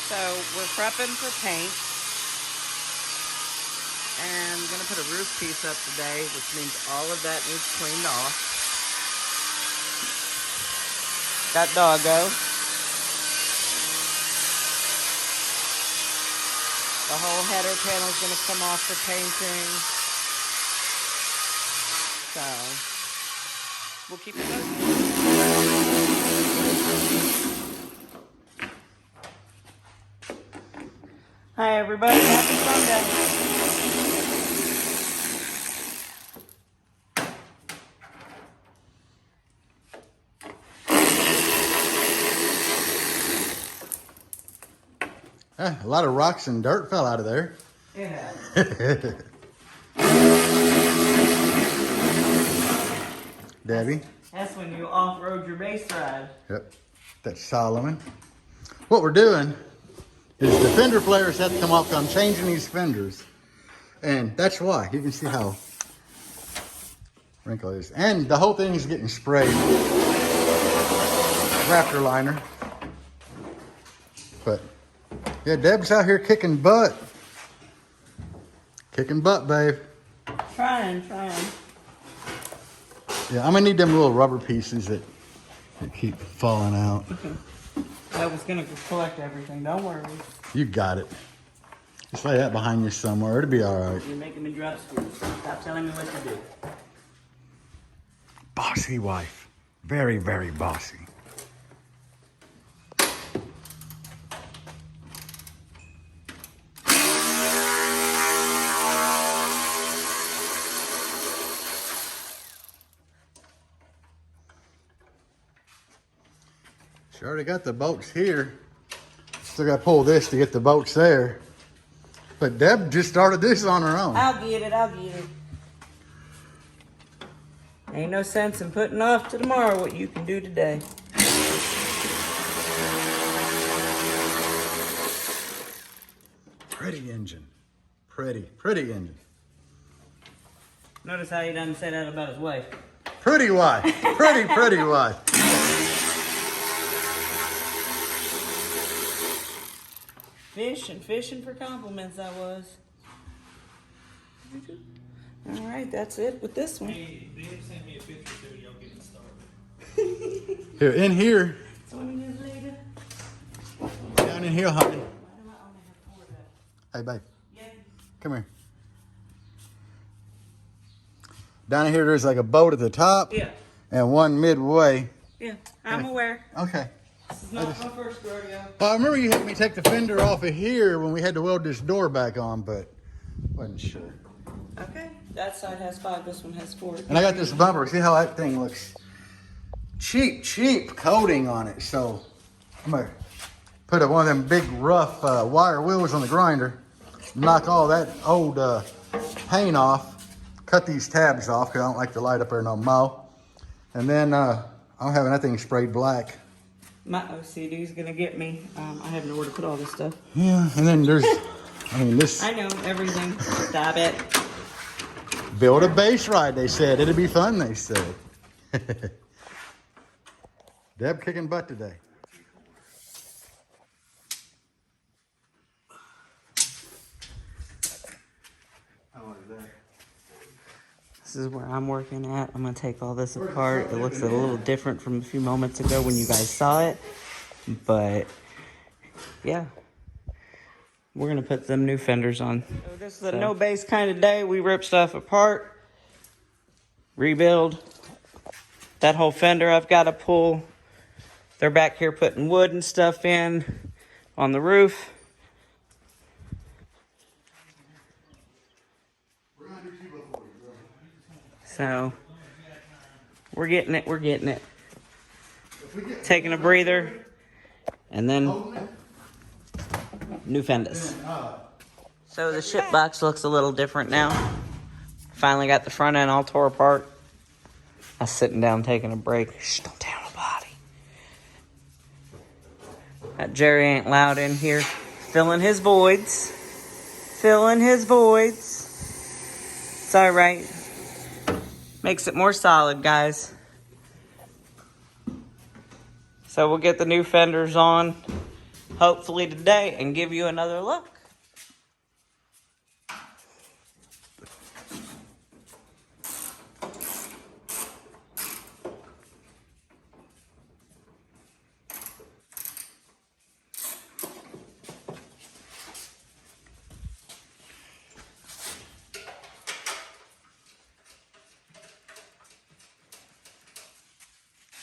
So we're prepping for paint. And I'm going to put a roof piece up today, which means all of that needs cleaned off. Got doggo. The whole header panel is going to come off for painting. So, we'll keep it moving. Hi everybody, happy Sunday. A lot of rocks and dirt fell out of there. Yeah. Debbie. That's when you off-road your base ride. Yep. That's Solomon. What we're doing is the fender flares have to come off. I'm changing these fenders. And that's why. You can see how wrinkled it is. And the whole thing is getting sprayed. Raptor liner. But yeah, Deb's out here kicking butt. Kicking butt, babe. Trying. Yeah, I'm gonna need them little rubber pieces that keep falling out. I was gonna collect everything, don't worry. You got it. Just lay that behind you somewhere. It'll be all right. You're making me drop screws. Stop telling me what to do. Bossy wife. Very, very bossy. She already got the bolts here. Still got to pull this to get the bolts there. But Deb just started this on her own. I'll get it. Ain't no sense in putting off to tomorrow what you can do today. Pretty engine. Pretty engine. Notice how he doesn't say that about his wife. Pretty wife. Pretty wife. Fishing for compliments, I was. All right, that's it with this one. Hey, they sent me a picture so y'all getting started. Here, in here. 20 minutes later. Down in here, honey. Hey, babe. Yeah. Come here. Down in here, there's like a boat at the top. Yeah. And one midway. Yeah, I'm aware. Okay. This is not my first rodeo. Well, I remember you had me take the fender off of here when we had to weld this door back on, but wasn't sure. Okay, that side has 5, this one has 4. And I got this bumper. See how that thing looks? Cheap coating on it. So I'm going to put one of them big rough wire wheels on the grinder, knock all that old paint off, cut these tabs off because I don't like the light up there no more. And then I'm having that thing sprayed black. My OCD is gonna get me. I have nowhere to put all this stuff. Yeah, and then there's, this. I know everything. Stop it. Build a base ride, they said. It'd be fun, they said. Deb kicking butt today. This is where I'm working at. I'm gonna take all this apart. It looks a little different from a few moments ago when you guys saw it. But yeah, we're gonna put them new fenders on. So this is a no base kind of day. We rip stuff apart, rebuild. That whole fender I've got to pull. They're back here putting wood and stuff in on the roof. So, we're getting it. Taking a breather, and then new fenders. So the ship box looks a little different now. Finally got the front end all tore apart. I was sitting down taking a break. Shh, don't tell nobody. That Jerry ain't loud in here. Filling his voids. It's alright. Makes it more solid, guys. So we'll get the new fenders on hopefully today and give you another look.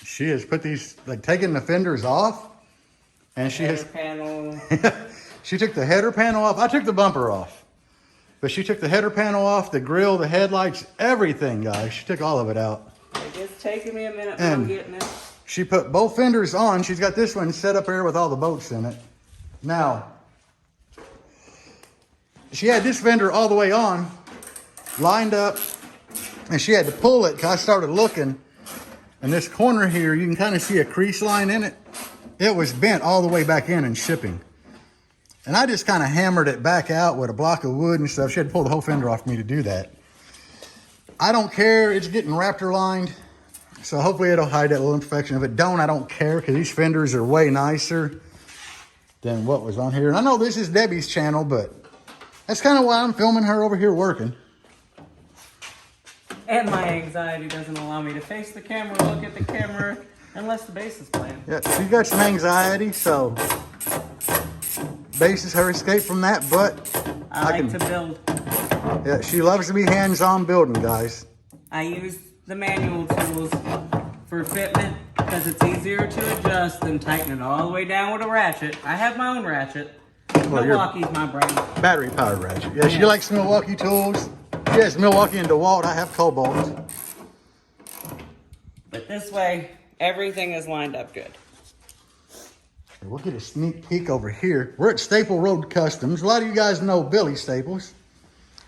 She has put these, like taking the fenders off, and she Header has, panel. she took the header panel off. I took the bumper off, but she took the header panel off, the grill, the headlights, everything, guys. She took all of it out. It's taking me a minute, but I'm getting it. She put both fenders on. She's got this one set up here with all the bolts in it. Now, she had this fender all the way on, lined up, and she had to pull it because I started looking. And this corner here, you can kind of see a crease line in it. It was bent all the way back in and shipping. And I just kind of hammered it back out with a block of wood and stuff. She had to pull the whole fender off me to do that. I don't care. It's getting Raptor lined. So hopefully it'll hide that little imperfection. If it don't, I don't care because these fenders are way nicer than what was on here. And I know this is Debbie's channel, but that's kind of why I'm filming her over here working. And my anxiety doesn't allow me to face the camera, look at the camera, unless the bass is playing. Yeah, she got some anxiety, so bass is her escape from that, but I like to build. Yeah, she loves to be hands-on building, guys. I use the manual tools for fitment because it's easier to adjust than tighten it all the way down with a ratchet. I have my own ratchet. Well, Milwaukee's my brand. Battery-powered ratchet. Yeah, she likes Milwaukee tools. She has Milwaukee and DeWalt. I have Cobalt. But this way, everything is lined up good. We'll get a sneak peek over here. We're at Stapleroad Customs. A lot of you guys know Billy Staples.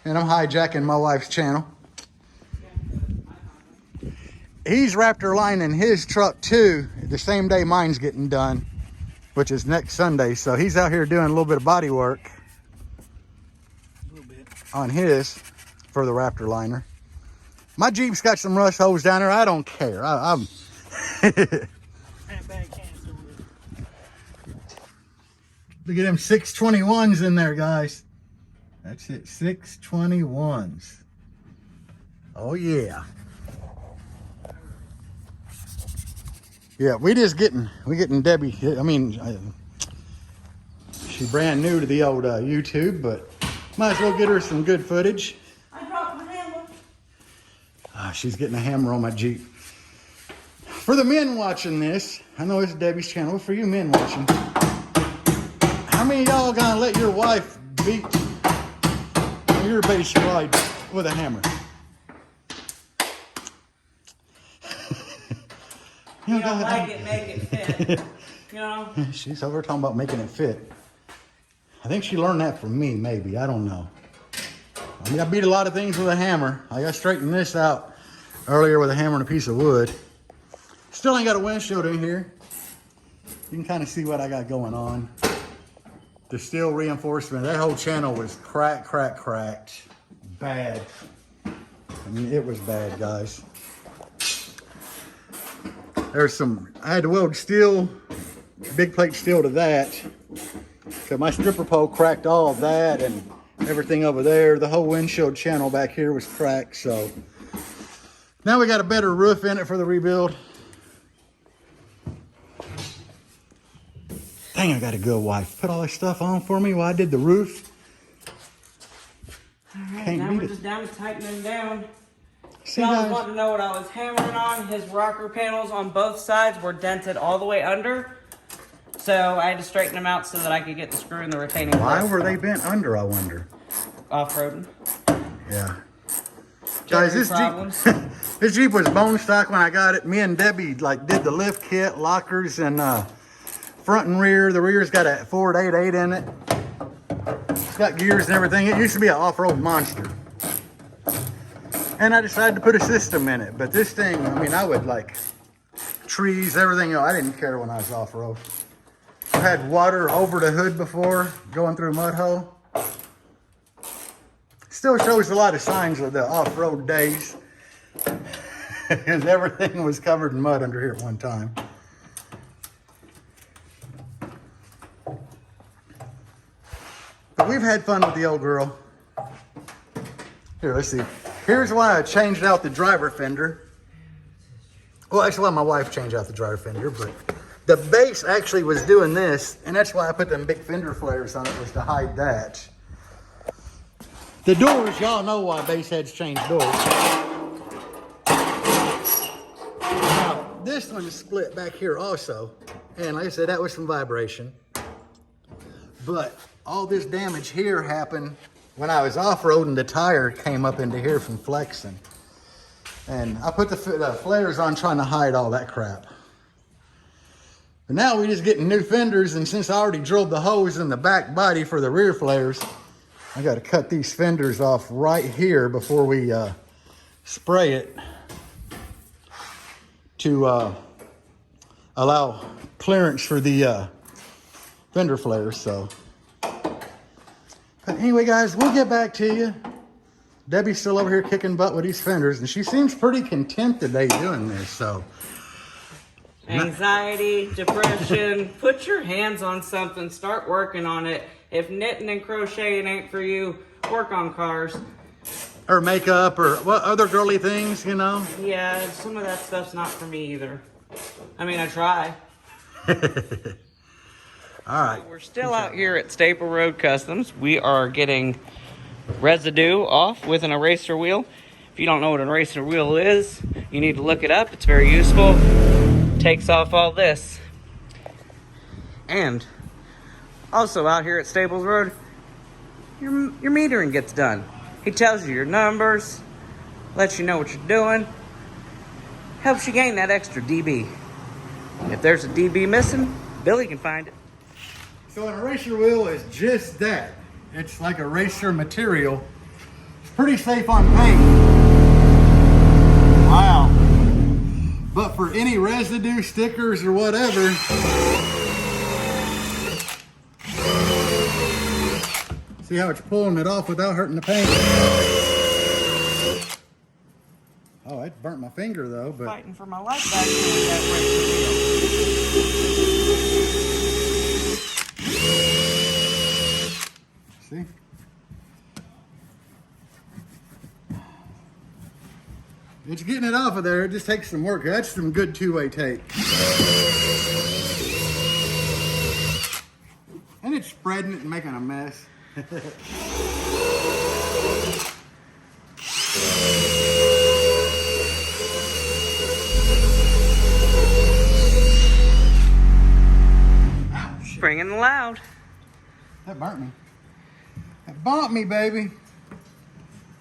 And I'm hijacking my wife's channel. He's Raptor lining his truck too, the same day mine's getting done, which is next Sunday. So he's out here doing a little bit of body work on his for the Raptor liner. My Jeep's got some rust holes down there. I don't care. I'm Look at them 621s in there, guys. That's it, 621s. Oh yeah. Yeah, we're getting Debbie. I mean, she's brand new to the old YouTube, but might as well get her some good footage. I dropped my hammer. She's getting a hammer on my Jeep. For the men watching this, I know it's Debbie's channel, but for you men watching, how many of y'all gonna let your wife beat your bass ride with a hammer? You don't like it, make it fit. You know? She's over talking about making it fit. I think she learned that from me, maybe. I don't know. I mean, I beat a lot of things with a hammer. I got straightened this out earlier with a hammer and a piece of wood. Still ain't got a windshield in here. You can kind of see what I got going on. The steel reinforcement. That whole channel was cracked. Bad. I mean, it was bad, guys. I had to weld steel, big plate steel to that. Cause my stripper pole cracked all of that and everything over there. The whole windshield channel back here was cracked. So now we got a better roof in it for the rebuild. Dang, I got a good wife. Put all this stuff on for me while I did the roof. All right, Can't now beat we're it. just down to tightening down. See, Y'all guys? want to know what I was hammering on? His rocker panels on both sides were dented all the way under. So I had to straighten them out so that I could get the screw in the retaining Why clip. were they bent under, I wonder? Off-roading. Yeah. Guys, this Problems. Jeep, this Jeep was bone stock when I got it. Me and Debbie did the lift kit, lockers, and front and rear. The rear's got a Ford 8.8 in it. It's got gears and everything. It used to be an off-road monster. And I decided to put a system in it. But this thing, I mean, I would trees, everything else. I didn't care when I was off-road. I've had water over the hood before, going through a mud hole. Still shows a lot of signs of the off-road days. Because everything was covered in mud under here at one time. we've had fun with the old girl. Here, let's see. Here's why I changed out the driver fender. Well, actually, my wife changed out the driver fender, but the base actually was doing this, and that's why I put them big fender flares on it, was to hide that. The doors, y'all know why base heads change doors. Now, this one is split back here also, and like I said, that was from vibration. But all this damage here happened when I was off-roading. The tire came up into here from flexing. And I put the flares on trying to hide all that crap. But now we're just getting new fenders, and since I already drilled the hose in the back body for the rear flares, I got to cut these fenders off right here before we spray it to allow clearance for the fender flares. So, but anyway, guys, we'll get back to you. Debbie's still over here kicking butt with these fenders, and she seems pretty content today doing this, so. Anxiety, depression, put your hands on something, start working on it. If knitting and crocheting ain't for you, work on cars. Or makeup, or what other girly things, you know? Yeah, some of that stuff's not for me either. I mean, I try. All right. We're still out here at Stapleroad Customs. We are getting residue off with an eraser wheel. If you don't know what an eraser wheel is, you need to look it up. It's very useful. Takes off all this. And also out here at Staples Road, your metering gets done. He tells you your numbers, lets you know what you're doing, helps you gain that extra dB. If there's a dB missing, Billy can find it. So an eraser wheel is just that. It's like eraser material. It's pretty safe on paint. Wow. But for any residue, stickers, or whatever, see how it's pulling it off without hurting the paint? Oh, it burnt my finger though, but. Fighting for my life back here with that eraser wheel. See? It's getting it off of there. It just takes some work. That's some good two-way tape. And it's spreading it and making a mess. Bringing the loud. That burnt me. That bumped me, baby.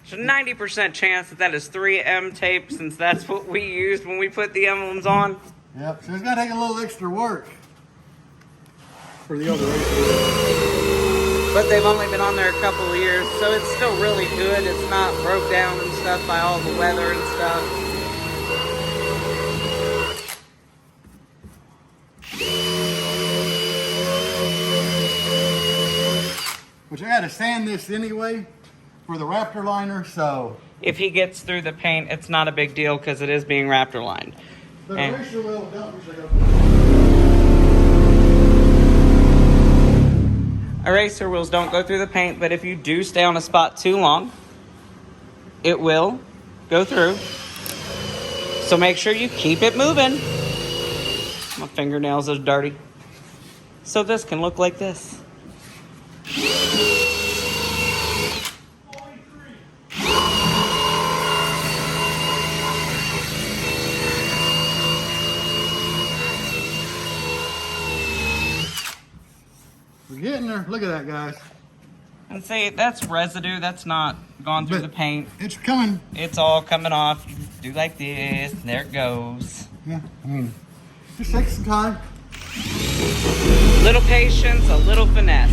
There's a 90% chance that is 3M tape, since that's what we used when we put the emblems on. Yep, so it's gonna take a little extra work for the other eraser. But they've only been on there a couple of years, so it's still really good. It's not broke down and stuff by all the weather and stuff. Which I gotta sand this anyway for the Raptor liner, so. If he gets through the paint, it's not a big deal because it is being Raptor lined. The And eraser wheel don't usually go. eraser wheels don't go through the paint, but if you do stay on a spot too long, it will go through. So make sure you keep it moving. My fingernails are dirty. So this can look like this. We're getting there. Look at that, guys. And see, that's residue. That's not gone through But the paint. it's coming. It's all coming off. You do like this, and there it goes. Yeah, I mean, just take some time. Little patience, a little finesse.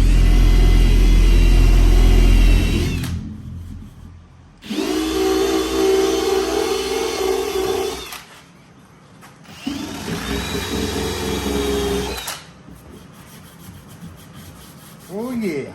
Oh yeah.